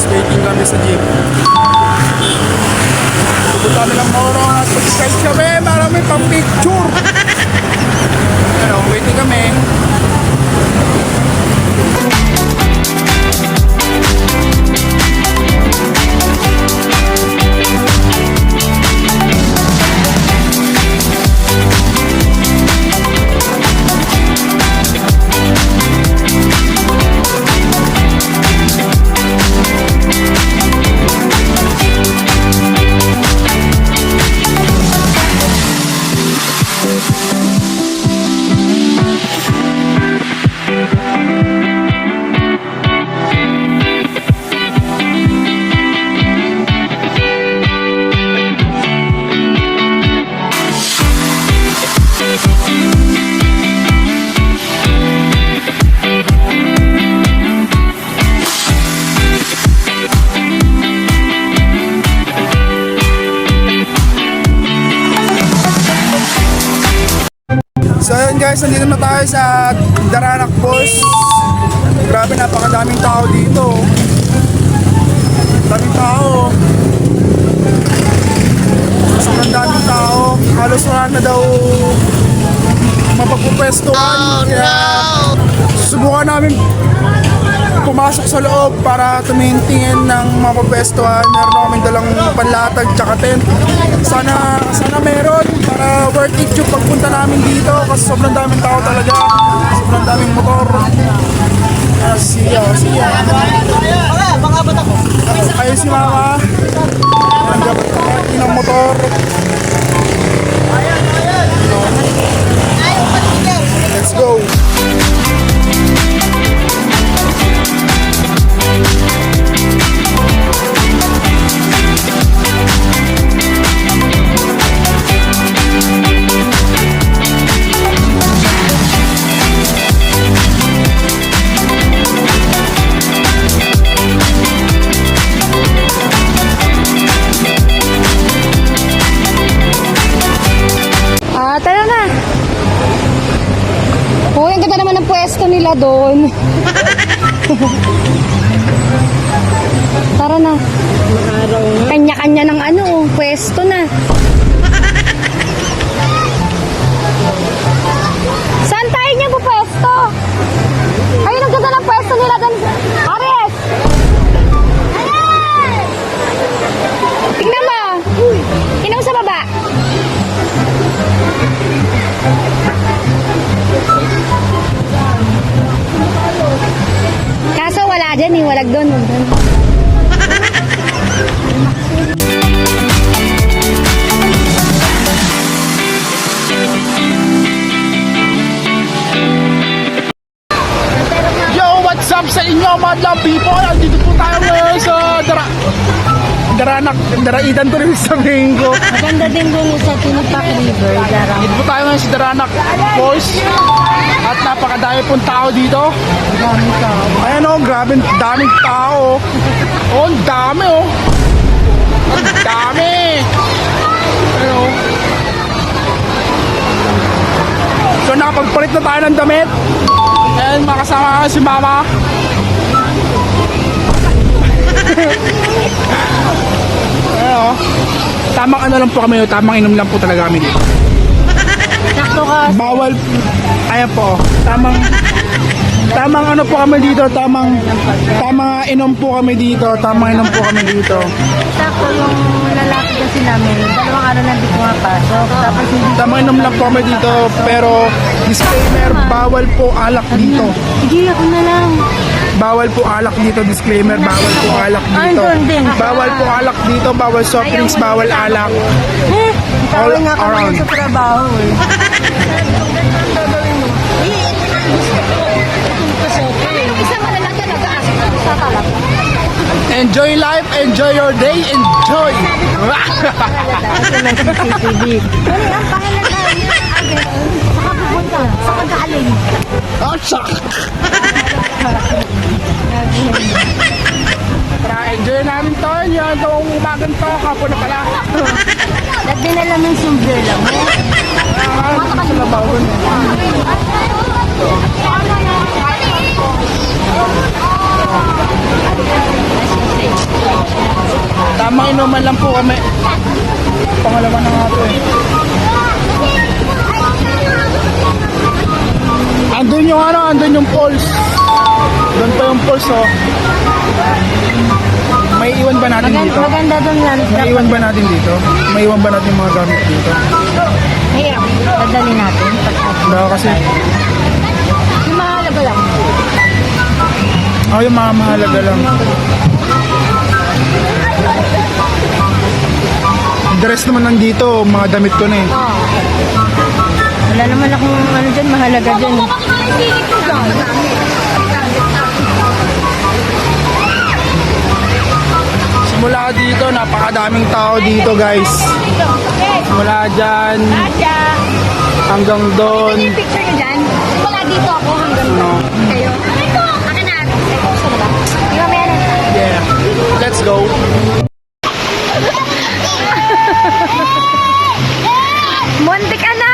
Waiting kami sa jeep. Pupunta kami ng Moro at mag-skype kami para may pang-picture. Ano, waiting kami. So yun guys, nandito na tayo sa Daranac Falls. Grabe, napakadaming tao dito. Daming tao. Sobrang daming tao. Halos wala na daw mapagpupwestuhan. Kaya susubukan namin pumasok sa loob para tumingin-tingin ng mapapwestuhan. Meron na kaming dalang panlatag tsaka tent. Sana meron para worth it yung pagpunta namin dito kasi sobrang daming tao talaga. Sobrang daming motor. Siya. Ayun si Mama. Nandiyan party ng motor. Let's go. Tara na. Oh, ang ganda naman ng pwesto nila doon. Tara na. Kanya-kanya ng pwesto na. Saan tayo niya po pwesto? Ayun, ang ganda ng pwesto nila doon. Ares! Tingnan mo. Tingnan mo sa baba. Kaso wala dyan walag doon. Yo, what's up sa inyo madlang people? Andito po tayo ngayon sa Daraidan ko rin sabihin ko. Maganda din doon sa Tinipak River. Dito po tayo ngayon sa Daranac Falls. At napakadami pong tao dito. Dami tao. Ayan o, grabe, daming tao. Oh, ang dami o. Ang dami. Ayan o. So nakapagpalit na tayo ng damit. And makasama si Mama. Ayan o. Tamang lang po kami, tamang inom lang po talaga kami dito. Sakto ka. Bawal. Ayan po. Tamang po kami dito. Tamang inom po kami dito. Sakto yung lalaki kasi namin. Dalawang araw na dito mapasok. Tapos hindi. Tamang inom lang po kami dito. Pero disclaimer, bawal po alak dito. Sige, ako na lang. Bawal po alak dito. Disclaimer, bawal po alak dito. Bawal po alak dito. Bawal soft drinks, bawal alak. All nga around. kami sa trabaho eh. Enjoy life, enjoy your day, enjoy! CCTV. Ano ang pangalan na? to, kapo na pala. Ba't dinala mo yung sombrero mo? Sa labawan. Tamang inuman lang po kami. Pangalawa na nga ito eh. Andun yung ano, andun yung pulse. Doon pa yung pulse oh. May iwan ba natin dito? Maganda doon yan. May iwan ba natin dito? May iwan ba natin mga gamit dito? Mahirap. Dadali natin. Baka kasi, Yung mahalaga lang. yung mga mahalaga lang. Dress naman nandito, mga damit ko na eh. Oo. Wala naman akong ano dyan, mahalaga dyan. Simula dito, napakadaming tao dito guys. Simula dyan, hanggang doon. Picture nyo dyan? Wala dito ako hanggang No. kayo. Akin na. Gusto na ba? Di ba meron? Yeah, let's go. Muntik ka na!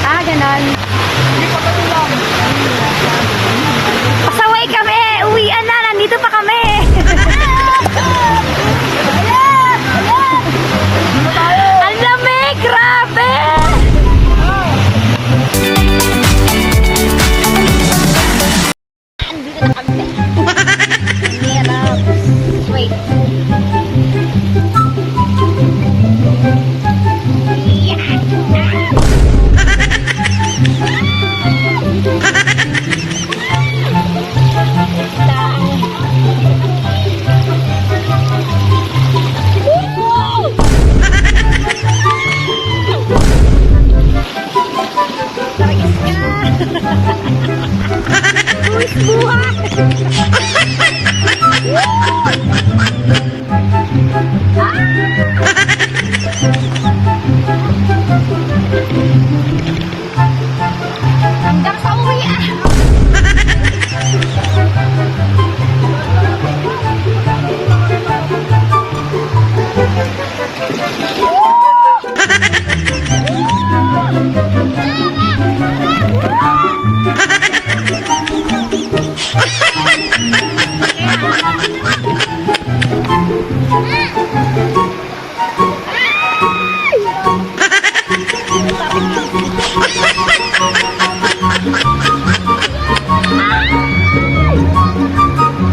Ah, ganon. Pasaway kami! Uwian na! Nandito pa kami! Ang lamig! Grabe! Andito na kami. Hirap. Wait. Hanggang sa uwi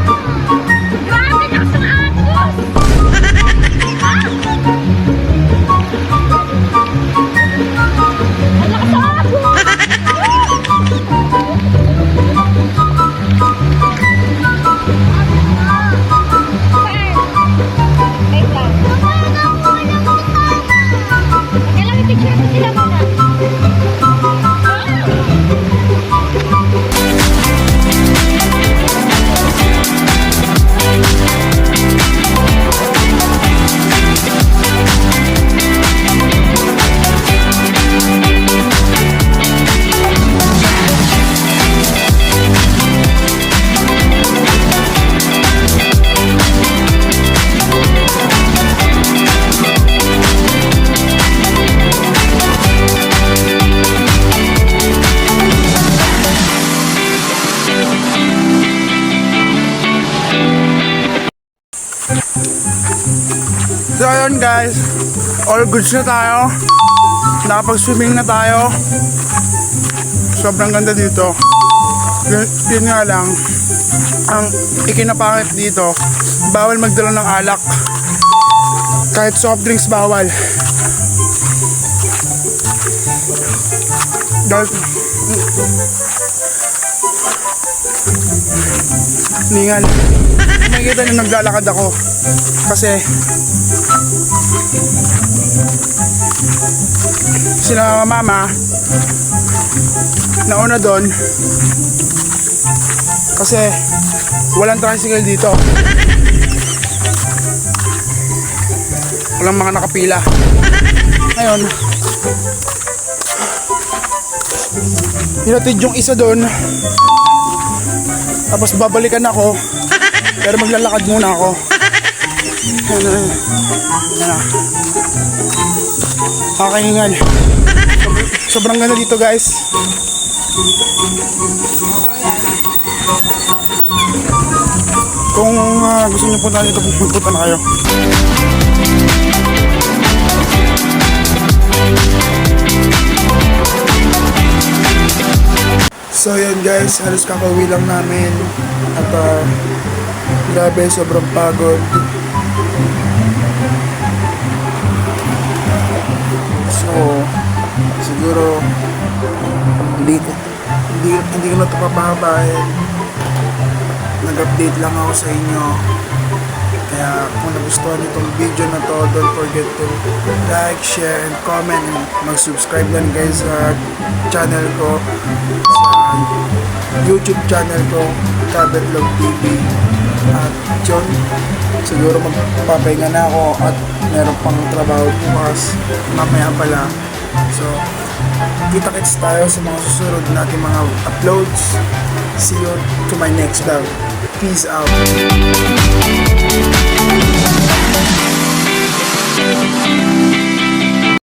Grabe na sa agos! Ang lakas sa agos! Wait lang. Kailangan i-picture ko sila muna. So ayun guys, all goods na tayo. Nakapag-swimming na tayo. Sobrang ganda dito. Yun nga lang, ang ikinapangit dito, bawal magdala ng alak. Kahit soft drinks bawal. Dahil ningal. Makikita nyo naglalakad ako kasi sila mama nauna doon kasi walang tricycle dito, walang mga nakapila. Ngayon, hinatid yung isa doon. Tapos babalikan ako. Pero maglalakad muna ako. Ayan na. Kakahingal. Sobrang ganda dito guys. Kung gusto niyo punta dito, pupunta na kayo. So yun guys, halos kakauwi lang namin. At grabe, sobrang pagod. So, siguro hindi ko na ito papahabain. Nag-update lang ako sa inyo. Kaya kung nagustuhan itong video na to, don't forget to like, share, and comment. And mag-subscribe lang guys sa channel ko, sa YouTube channel ko, Kabetlog TV. At yun, siguro magpapahinga na ako at meron pang trabaho bukas, mamaya pala. So, kita-kits tayo sa mga susunod natin mga uploads. See you to my next vlog. Peace out.